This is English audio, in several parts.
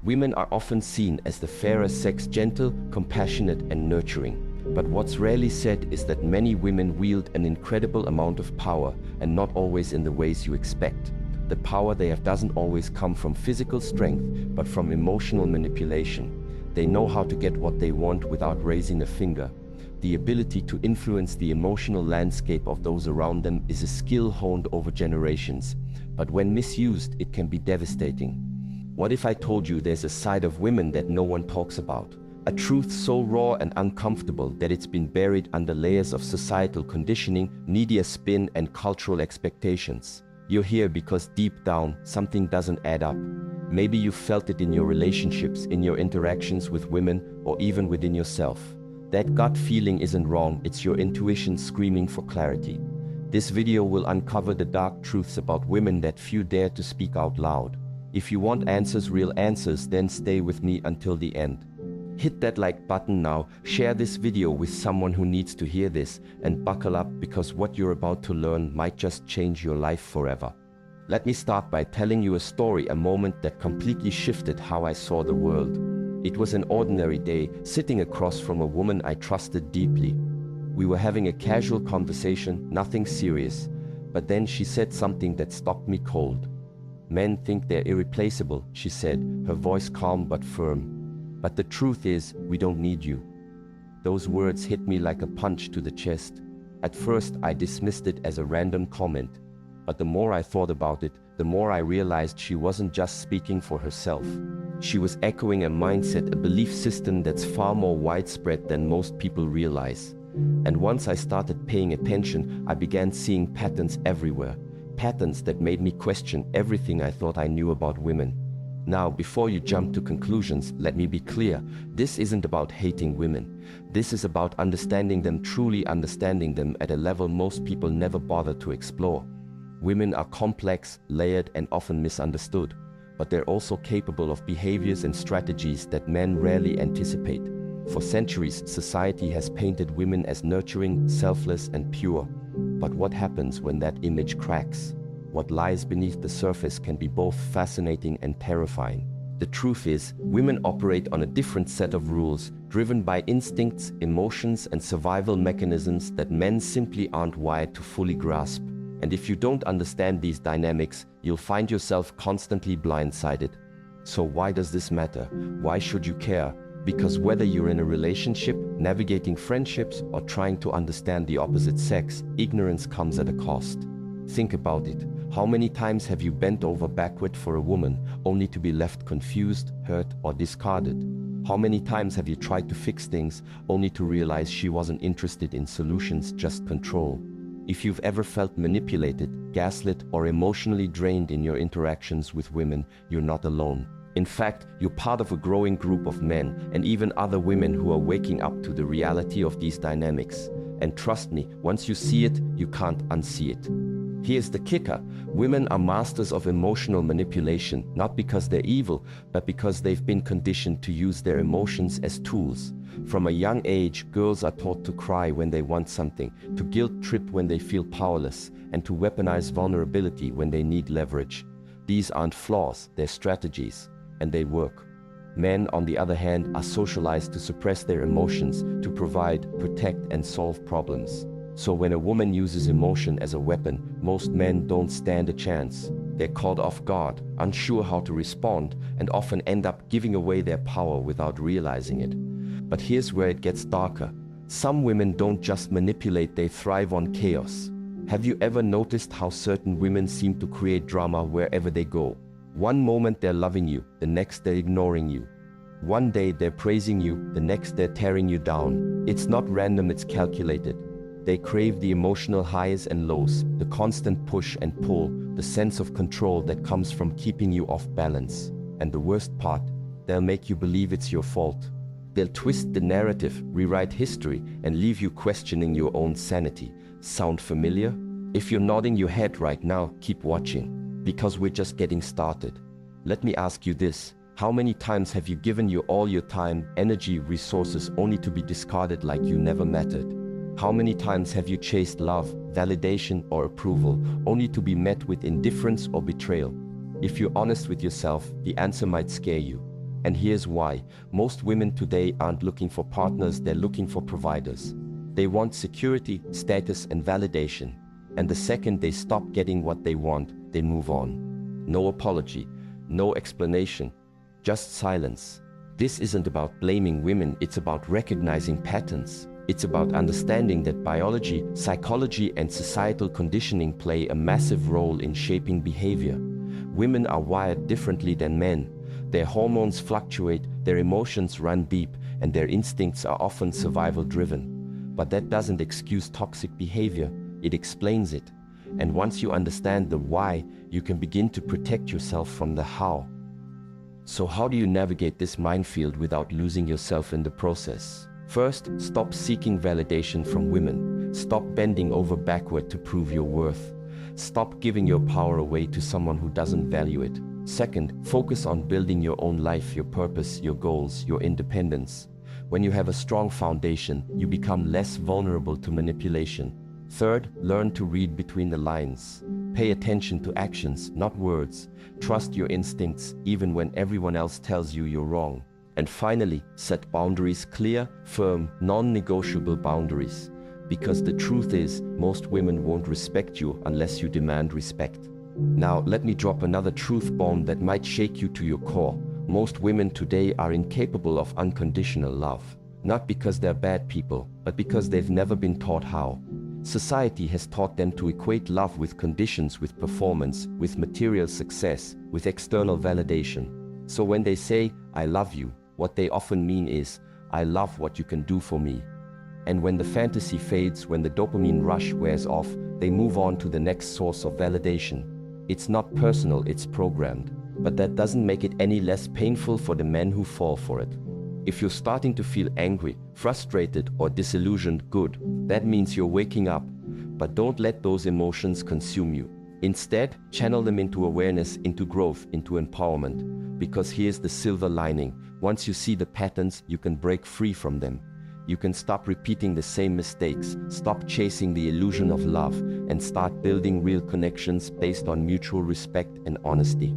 Women are often seen as the fairer sex, gentle, compassionate, and nurturing. But what's rarely said is that many women wield an incredible amount of power, and not always in the ways you expect. The power they have doesn't always come from physical strength, but from emotional manipulation. They know how to get what they want without raising a finger. The ability to influence the emotional landscape of those around them is a skill honed over generations. But when misused, it can be devastating. What if I told you there's a side of women that no one talks about? A truth so raw and uncomfortable that it's been buried under layers of societal conditioning, media spin, and cultural expectations. You're here because deep down, something doesn't add up. Maybe you felt it in your relationships, in your interactions with women, or even within yourself. That gut feeling isn't wrong, it's your intuition screaming for clarity. This video will uncover the dark truths about women that few dare to speak out loud. If you want answers, real answers, then stay with me until the end. Hit that like button now, share this video with someone who needs to hear this, and buckle up because what you're about to learn might just change your life forever. Let me start by telling you a story, a moment that completely shifted how I saw the world. It was an ordinary day, sitting across from a woman I trusted deeply. We were having a casual conversation, nothing serious, but then she said something that stopped me cold. "Men think they're irreplaceable," she said, her voice calm but firm. "But the truth is, we don't need you." Those words hit me like a punch to the chest. At first, I dismissed it as a random comment. But the more I thought about it, the more I realized she wasn't just speaking for herself. She was echoing a mindset, a belief system that's far more widespread than most people realize. And once I started paying attention, I began seeing patterns everywhere. Patterns that made me question everything I thought I knew about women. Now, before you jump to conclusions, let me be clear. This isn't about hating women. This is about understanding them, truly understanding them at a level most people never bother to explore. Women are complex, layered, and often misunderstood, but they're also capable of behaviors and strategies that men rarely anticipate. For centuries, society has painted women as nurturing, selfless, and pure. But what happens when that image cracks? What lies beneath the surface can be both fascinating and terrifying. The truth is, women operate on a different set of rules, driven by instincts, emotions, and survival mechanisms that men simply aren't wired to fully grasp. And if you don't understand these dynamics, you'll find yourself constantly blindsided. So why does this matter? Why should you care? Because whether you're in a relationship, navigating friendships, or trying to understand the opposite sex, ignorance comes at a cost. Think about it. How many times have you bent over backward for a woman, only to be left confused, hurt, or discarded? How many times have you tried to fix things, only to realize she wasn't interested in solutions, just control? If you've ever felt manipulated, gaslit, or emotionally drained in your interactions with women, you're not alone. In fact, you're part of a growing group of men, and even other women, who are waking up to the reality of these dynamics. And trust me, once you see it, you can't unsee it. Here's the kicker. Women are masters of emotional manipulation, not because they're evil, but because they've been conditioned to use their emotions as tools. From a young age, girls are taught to cry when they want something, to guilt trip when they feel powerless, and to weaponize vulnerability when they need leverage. These aren't flaws, they're strategies, and they work. Men, on the other hand, are socialized to suppress their emotions, to provide, protect, and solve problems. So when a woman uses emotion as a weapon, most men don't stand a chance. They're caught off guard, unsure how to respond, and often end up giving away their power without realizing it. But here's where it gets darker. Some women don't just manipulate, they thrive on chaos. Have you ever noticed how certain women seem to create drama wherever they go? One moment they're loving you, the next they're ignoring you. One day they're praising you, the next they're tearing you down. It's not random, it's calculated. They crave the emotional highs and lows, the constant push and pull, the sense of control that comes from keeping you off balance. And the worst part, they'll make you believe it's your fault. They'll twist the narrative, rewrite history, and leave you questioning your own sanity. Sound familiar? If you're nodding your head right now, keep watching, because we're just getting started. Let me ask you this. How many times have you given all your time, energy, resources, only to be discarded like you never mattered? How many times have you chased love, validation, or approval, only to be met with indifference or betrayal? If you're honest with yourself, the answer might scare you. And here's why. Most women today aren't looking for partners, they're looking for providers. They want security, status, and validation. And the second they stop getting what they want, they move on. No apology, no explanation, just silence. This isn't about blaming women, it's about recognizing patterns. It's about understanding that biology, psychology, and societal conditioning play a massive role in shaping behavior. Women are wired differently than men. Their hormones fluctuate, their emotions run deep, and their instincts are often survival-driven. But that doesn't excuse toxic behavior, it explains it. And once you understand the why, you can begin to protect yourself from the how. So how do you navigate this minefield without losing yourself in the process? First, stop seeking validation from women. Stop bending over backward to prove your worth. Stop giving your power away to someone who doesn't value it. Second, focus on building your own life, your purpose, your goals, your independence. When you have a strong foundation, you become less vulnerable to manipulation. Third, learn to read between the lines. Pay attention to actions, not words. Trust your instincts, even when everyone else tells you you're wrong. And finally, set boundaries, clear, firm, non-negotiable boundaries. Because the truth is, most women won't respect you unless you demand respect. Now, let me drop another truth bomb that might shake you to your core. Most women today are incapable of unconditional love. Not because they're bad people, but because they've never been taught how. Society has taught them to equate love with conditions, with performance, with material success, with external validation. So when they say, "I love you," what they often mean is, "I love what you can do for me." And when the fantasy fades, when the dopamine rush wears off, they move on to the next source of validation. It's not personal, it's programmed. But that doesn't make it any less painful for the men who fall for it. If you're starting to feel angry, frustrated, or disillusioned, good. That means you're waking up. But don't let those emotions consume you. Instead, channel them into awareness, into growth, into empowerment. Because here's the silver lining. Once you see the patterns, you can break free from them. You can stop repeating the same mistakes, stop chasing the illusion of love, and start building real connections based on mutual respect and honesty.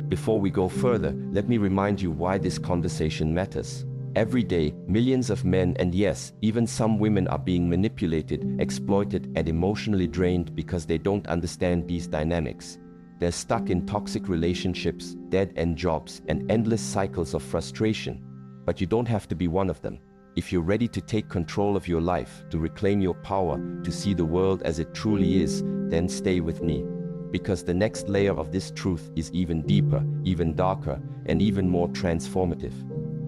Before we go further, let me remind you why this conversation matters. Every day, millions of men, and yes, even some women, are being manipulated, exploited, and emotionally drained because they don't understand these dynamics. They're stuck in toxic relationships, dead-end jobs, and endless cycles of frustration. But you don't have to be one of them. If you're ready to take control of your life, to reclaim your power, to see the world as it truly is, then stay with me. Because the next layer of this truth is even deeper, even darker, and even more transformative.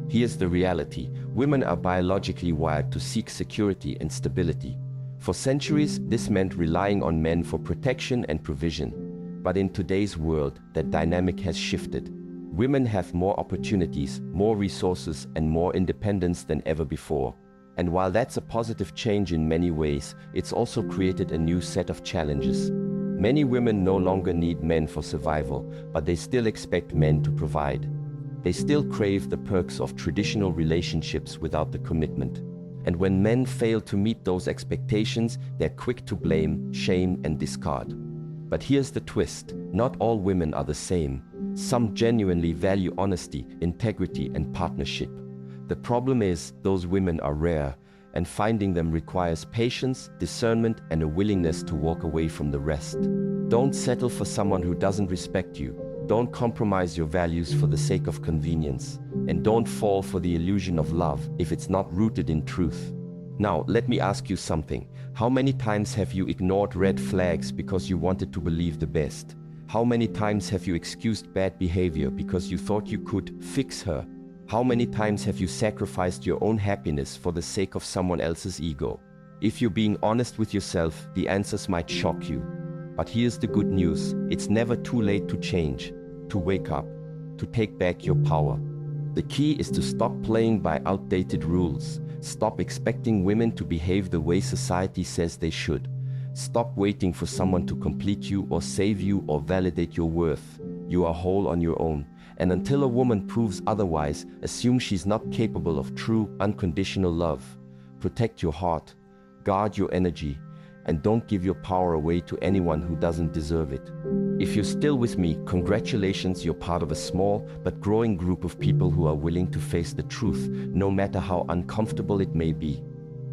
Here's the reality. Women are biologically wired to seek security and stability. For centuries, this meant relying on men for protection and provision. But in today's world, that dynamic has shifted. Women have more opportunities, more resources, and more independence than ever before. And while that's a positive change in many ways, it's also created a new set of challenges. Many women no longer need men for survival, but they still expect men to provide. They still crave the perks of traditional relationships without the commitment. And when men fail to meet those expectations, they're quick to blame, shame, and discard. But here's the twist. Not all women are the same. Some genuinely value honesty, integrity, and partnership. The problem is, those women are rare, and finding them requires patience, discernment, and a willingness to walk away from the rest. Don't settle for someone who doesn't respect you. Don't compromise your values for the sake of convenience. And don't fall for the illusion of love if it's not rooted in truth. Now, let me ask you something. How many times have you ignored red flags because you wanted to believe the best? How many times have you excused bad behavior because you thought you could fix her? How many times have you sacrificed your own happiness for the sake of someone else's ego? If you're being honest with yourself, the answers might shock you. But here's the good news. It's never too late to change, to wake up, to take back your power. The key is to stop playing by outdated rules. Stop expecting women to behave the way society says they should. Stop waiting for someone to complete you or save you or validate your worth. You are whole on your own. And until a woman proves otherwise, assume she's not capable of true, unconditional love. Protect your heart, guard your energy, and don't give your power away to anyone who doesn't deserve it. If you're still with me, congratulations, you're part of a small but growing group of people who are willing to face the truth, no matter how uncomfortable it may be.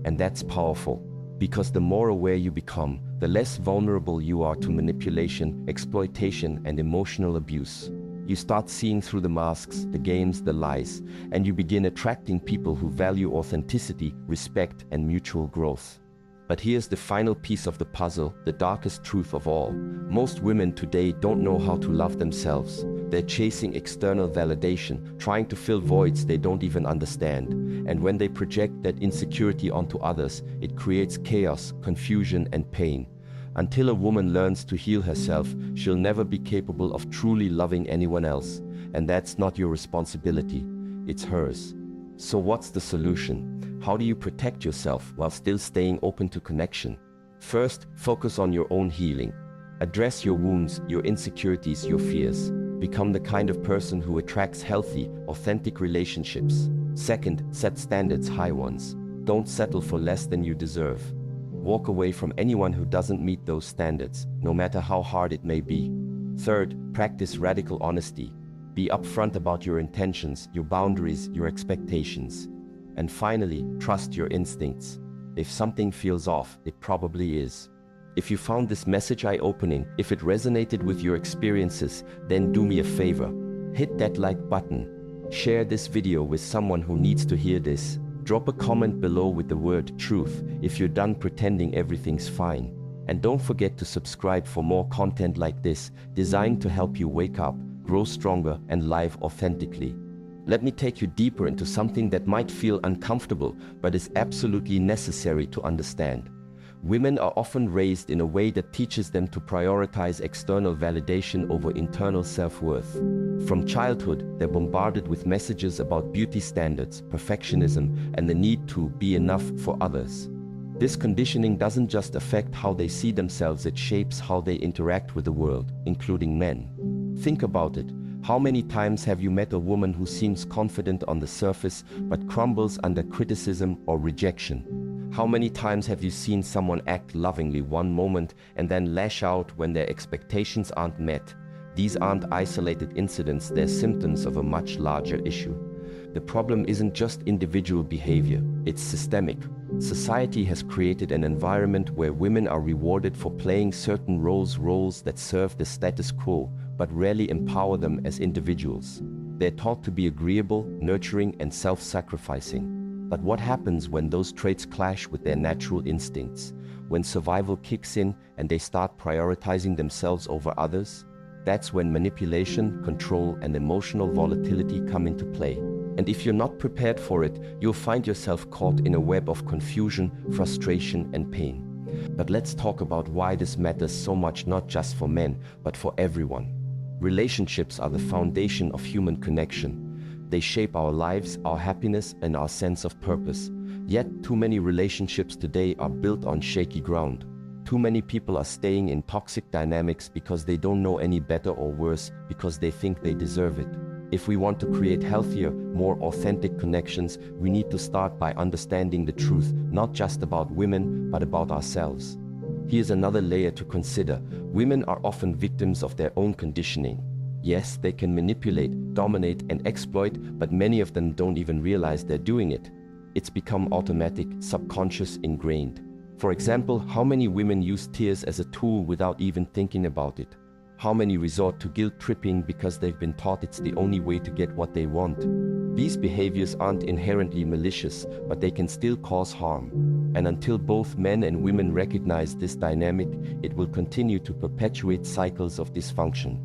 And that's powerful, because the more aware you become, the less vulnerable you are to manipulation, exploitation, and emotional abuse. You start seeing through the masks, the games, the lies, and you begin attracting people who value authenticity, respect, and mutual growth. But here's the final piece of the puzzle, the darkest truth of all. Most women today don't know how to love themselves. They're chasing external validation, trying to fill voids they don't even understand. And when they project that insecurity onto others, it creates chaos, confusion, and pain. Until a woman learns to heal herself, she'll never be capable of truly loving anyone else. And that's not your responsibility, it's hers. So what's the solution? How do you protect yourself while still staying open to connection? First, focus on your own healing. Address your wounds, your insecurities, your fears. Become the kind of person who attracts healthy, authentic relationships. Second, set standards, high ones. Don't settle for less than you deserve. Walk away from anyone who doesn't meet those standards, no matter how hard it may be. Third, practice radical honesty. Be upfront about your intentions, your boundaries, your expectations. And finally, trust your instincts. If something feels off, it probably is. If you found this message eye-opening, if it resonated with your experiences, then do me a favor. Hit that like button. Share this video with someone who needs to hear this. Drop a comment below with the word truth if you're done pretending everything's fine. And don't forget to subscribe for more content like this, designed to help you wake up, grow stronger, and live authentically. Let me take you deeper into something that might feel uncomfortable, but is absolutely necessary to understand. Women are often raised in a way that teaches them to prioritize external validation over internal self-worth. From childhood, they're bombarded with messages about beauty standards, perfectionism, and the need to be enough for others. This conditioning doesn't just affect how they see themselves, it shapes how they interact with the world, including men. Think about it. How many times have you met a woman who seems confident on the surface but crumbles under criticism or rejection? How many times have you seen someone act lovingly one moment and then lash out when their expectations aren't met? These aren't isolated incidents, they're symptoms of a much larger issue. The problem isn't just individual behavior, it's systemic. Society has created an environment where women are rewarded for playing certain roles that serve the status quo, but rarely empower them as individuals. They're taught to be agreeable, nurturing, and self-sacrificing. But what happens when those traits clash with their natural instincts? When survival kicks in and they start prioritizing themselves over others? That's when manipulation, control, and emotional volatility come into play. And if you're not prepared for it, you'll find yourself caught in a web of confusion, frustration, and pain. But let's talk about why this matters so much, not just for men, but for everyone. Relationships are the foundation of human connection. They shape our lives, our happiness, and our sense of purpose. Yet, too many relationships today are built on shaky ground. Too many people are staying in toxic dynamics because they don't know any better, or worse, because they think they deserve it. If we want to create healthier, more authentic connections, we need to start by understanding the truth, not just about women, but about ourselves. Here's another layer to consider. Women are often victims of their own conditioning. Yes, they can manipulate, dominate, and exploit, but many of them don't even realize they're doing it. It's become automatic, subconscious, ingrained. For example, how many women use tears as a tool without even thinking about it? How many resort to guilt-tripping because they've been taught it's the only way to get what they want? These behaviors aren't inherently malicious, but they can still cause harm. And until both men and women recognize this dynamic, it will continue to perpetuate cycles of dysfunction.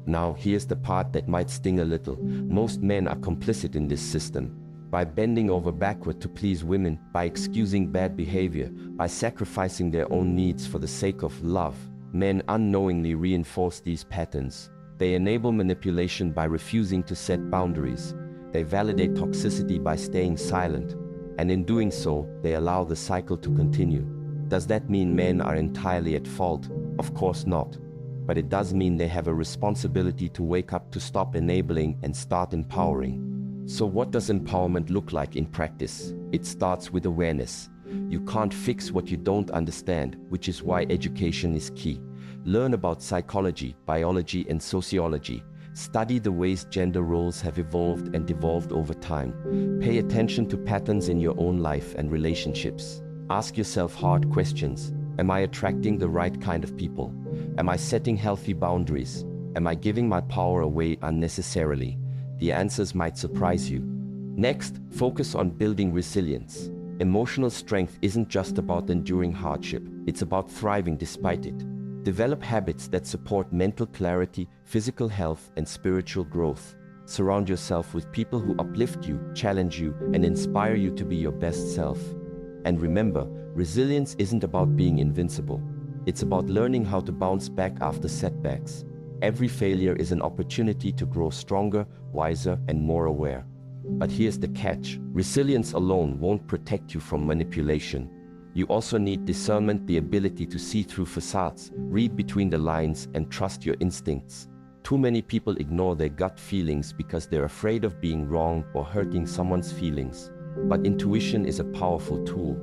Now, here's the part that might sting a little. Most men are complicit in this system. By bending over backward to please women, by excusing bad behavior, by sacrificing their own needs for the sake of love, men unknowingly reinforce these patterns. They enable manipulation by refusing to set boundaries. They validate toxicity by staying silent. And in doing so, they allow the cycle to continue. Does that mean men are entirely at fault? Of course not. But it does mean they have a responsibility to wake up, to stop enabling and start empowering. So what does empowerment look like in practice? It starts with awareness. You can't fix what you don't understand, which is why education is key. Learn about psychology, biology, and sociology. Study the ways gender roles have evolved and devolved over time. Pay attention to patterns in your own life and relationships. Ask yourself hard questions. Am I attracting the right kind of people? Am I setting healthy boundaries? Am I giving my power away unnecessarily? The answers might surprise you. Next, focus on building resilience. Emotional strength isn't just about enduring hardship, it's about thriving despite it. Develop habits that support mental clarity, physical health, and spiritual growth. Surround yourself with people who uplift you, challenge you, and inspire you to be your best self. And remember, resilience isn't about being invincible. It's about learning how to bounce back after setbacks. Every failure is an opportunity to grow stronger, wiser, and more aware. But here's the catch. Resilience alone won't protect you from manipulation. You also need discernment, the ability to see through facades, read between the lines, and trust your instincts. Too many people ignore their gut feelings because they're afraid of being wrong or hurting someone's feelings. But intuition is a powerful tool.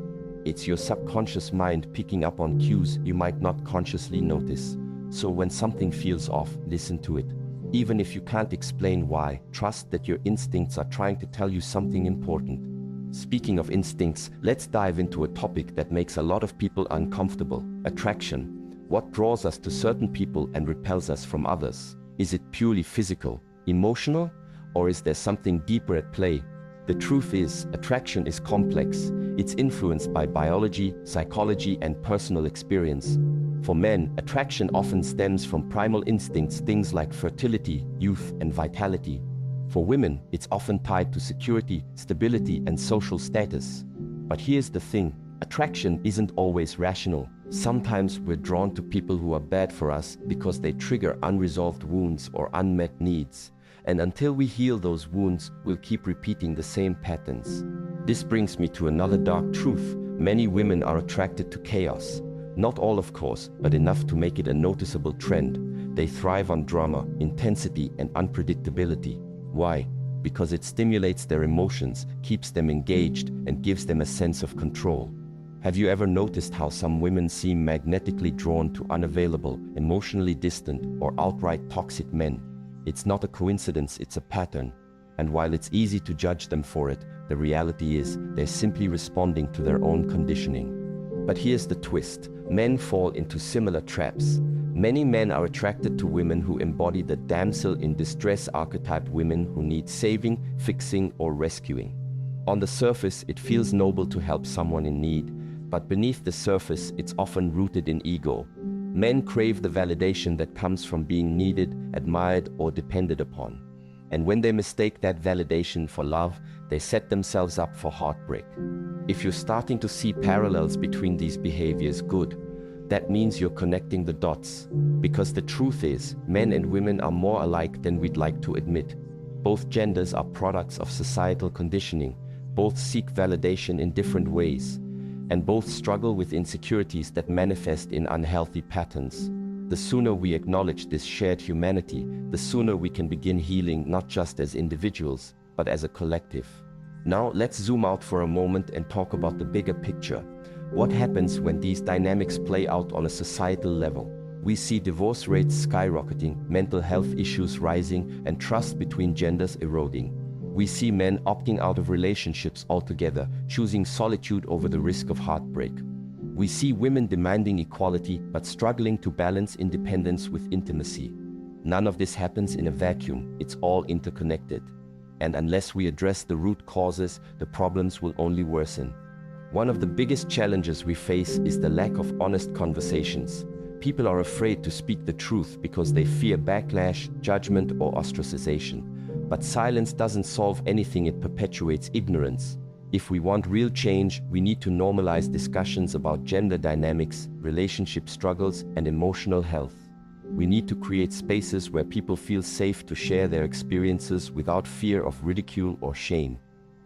It's your subconscious mind picking up on cues you might not consciously notice. So when something feels off, listen to it. Even if you can't explain why, trust that your instincts are trying to tell you something important. Speaking of instincts, let's dive into a topic that makes a lot of people uncomfortable: attraction. What draws us to certain people and repels us from others? Is it purely physical, emotional, or is there something deeper at play? The truth is, attraction is complex. It's influenced by biology, psychology, and personal experience. For men, attraction often stems from primal instincts, things like fertility, youth, and vitality. For women, it's often tied to security, stability, and social status. But here's the thing, attraction isn't always rational. Sometimes we're drawn to people who are bad for us because they trigger unresolved wounds or unmet needs. And until we heal those wounds, we'll keep repeating the same patterns. This brings me to another dark truth. Many women are attracted to chaos. Not all, of course, but enough to make it a noticeable trend. They thrive on drama, intensity, and unpredictability. Why? Because it stimulates their emotions, keeps them engaged, and gives them a sense of control. Have you ever noticed how some women seem magnetically drawn to unavailable, emotionally distant, or outright toxic men? It's not a coincidence, it's a pattern. And while it's easy to judge them for it, the reality is they're simply responding to their own conditioning. But here's the twist. Men fall into similar traps. Many men are attracted to women who embody the damsel in distress archetype, women who need saving, fixing, or rescuing. On the surface, it feels noble to help someone in need, but beneath the surface, it's often rooted in ego. Men crave the validation that comes from being needed, admired, or depended upon. And when they mistake that validation for love, they set themselves up for heartbreak. If you're starting to see parallels between these behaviors, good. That means you're connecting the dots. Because the truth is, men and women are more alike than we'd like to admit. Both genders are products of societal conditioning. Both seek validation in different ways. And both struggle with insecurities that manifest in unhealthy patterns. The sooner we acknowledge this shared humanity, the sooner we can begin healing, not just as individuals, but as a collective. Now let's zoom out for a moment and talk about the bigger picture. What happens when these dynamics play out on a societal level? We see divorce rates skyrocketing, mental health issues rising, and trust between genders eroding. We see men opting out of relationships altogether, choosing solitude over the risk of heartbreak. We see women demanding equality but struggling to balance independence with intimacy. None of this happens in a vacuum, it's all interconnected. And unless we address the root causes, the problems will only worsen. One of the biggest challenges we face is the lack of honest conversations. People are afraid to speak the truth because they fear backlash, judgment, or ostracization. But silence doesn't solve anything, it perpetuates ignorance. If we want real change, we need to normalize discussions about gender dynamics, relationship struggles, and emotional health. We need to create spaces where people feel safe to share their experiences without fear of ridicule or shame.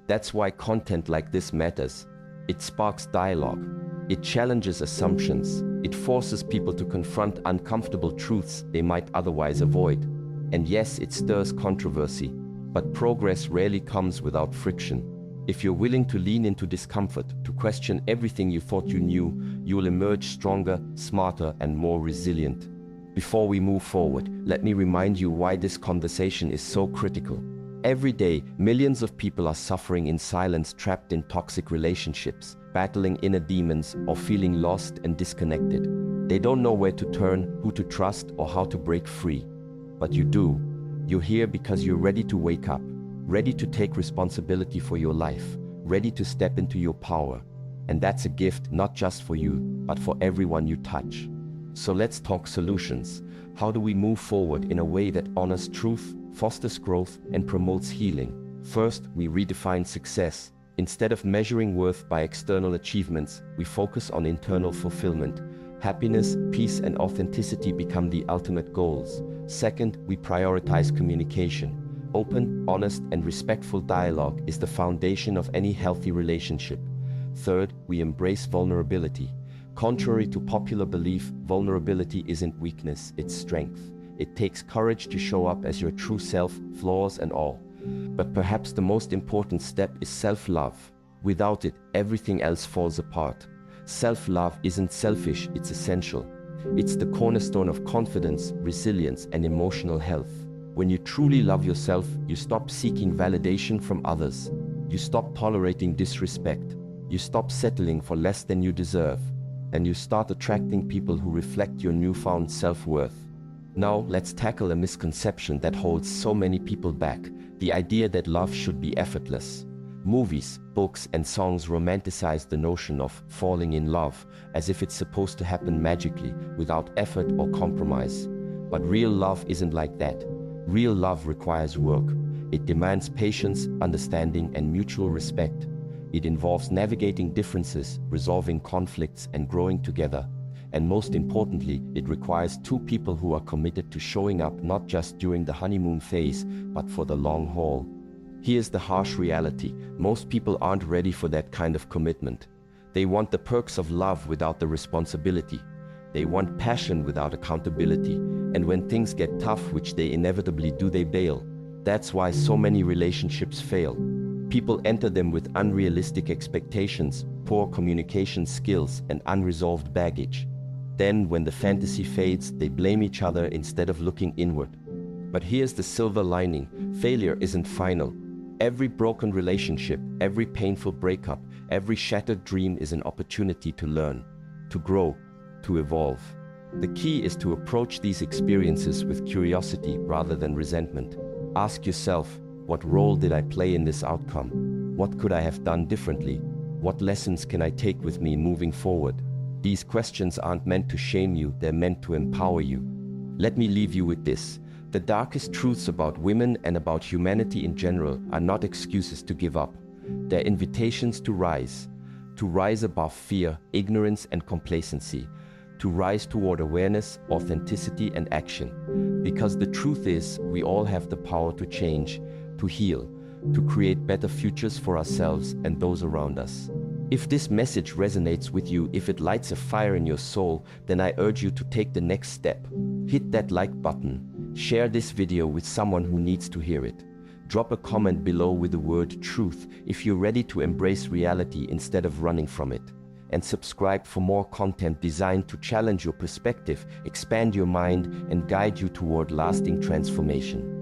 That's why content like this matters. It sparks dialogue. It challenges assumptions. It forces people to confront uncomfortable truths they might otherwise avoid. And yes, it stirs controversy, but progress rarely comes without friction. If you're willing to lean into discomfort, to question everything you thought you knew, you will emerge stronger, smarter, and more resilient. Before we move forward, let me remind you why this conversation is so critical. Every day, millions of people are suffering in silence, trapped in toxic relationships, battling inner demons, or feeling lost and disconnected. They don't know where to turn, who to trust, or how to break free. But you do. You're here because you're ready to wake up, ready to take responsibility for your life, ready to step into your power. And that's a gift not just for you, but for everyone you touch. So let's talk solutions. How do we move forward in a way that honors truth, fosters growth, and promotes healing? First, we redefine success. Instead of measuring worth by external achievements, we focus on internal fulfillment. Happiness, peace, and authenticity become the ultimate goals. Second, we prioritize communication. Open, honest, and respectful dialogue is the foundation of any healthy relationship. Third, we embrace vulnerability. Contrary to popular belief, vulnerability isn't weakness, it's strength. It takes courage to show up as your true self, flaws and all. But perhaps the most important step is self-love. Without it, everything else falls apart. Self-love isn't selfish, it's essential. It's the cornerstone of confidence, resilience, and emotional health. When you truly love yourself, you stop seeking validation from others. You stop tolerating disrespect. You stop settling for less than you deserve. And you start attracting people who reflect your newfound self-worth. Now, let's tackle a misconception that holds so many people back: the idea that love should be effortless. Movies, books, and songs romanticize the notion of falling in love as if it's supposed to happen magically, without effort or compromise. But real love isn't like that. Real love requires work. It demands patience, understanding, and mutual respect. It involves navigating differences, resolving conflicts, and growing together. And most importantly, it requires two people who are committed to showing up not just during the honeymoon phase, but for the long haul. Here's the harsh reality: most people aren't ready for that kind of commitment. They want the perks of love without the responsibility. They want passion without accountability. And when things get tough, which they inevitably do, they bail. That's why so many relationships fail. People enter them with unrealistic expectations, poor communication skills, and unresolved baggage. Then, when the fantasy fades, they blame each other instead of looking inward. But here's the silver lining: failure isn't final. Every broken relationship, every painful breakup, every shattered dream is an opportunity to learn, to grow, to evolve. The key is to approach these experiences with curiosity rather than resentment. Ask yourself, what role did I play in this outcome? What could I have done differently? What lessons can I take with me moving forward? These questions aren't meant to shame you, they're meant to empower you. Let me leave you with this: the darkest truths about women and about humanity in general are not excuses to give up. They're invitations to rise above fear, ignorance, and complacency, to rise toward awareness, authenticity, and action. Because the truth is, we all have the power to change, to heal, to create better futures for ourselves and those around us. If this message resonates with you, if it lights a fire in your soul, then I urge you to take the next step. Hit that like button. Share this video with someone who needs to hear it. Drop a comment below with the word truth if you're ready to embrace reality instead of running from it. And subscribe for more content designed to challenge your perspective, expand your mind, and guide you toward lasting transformation.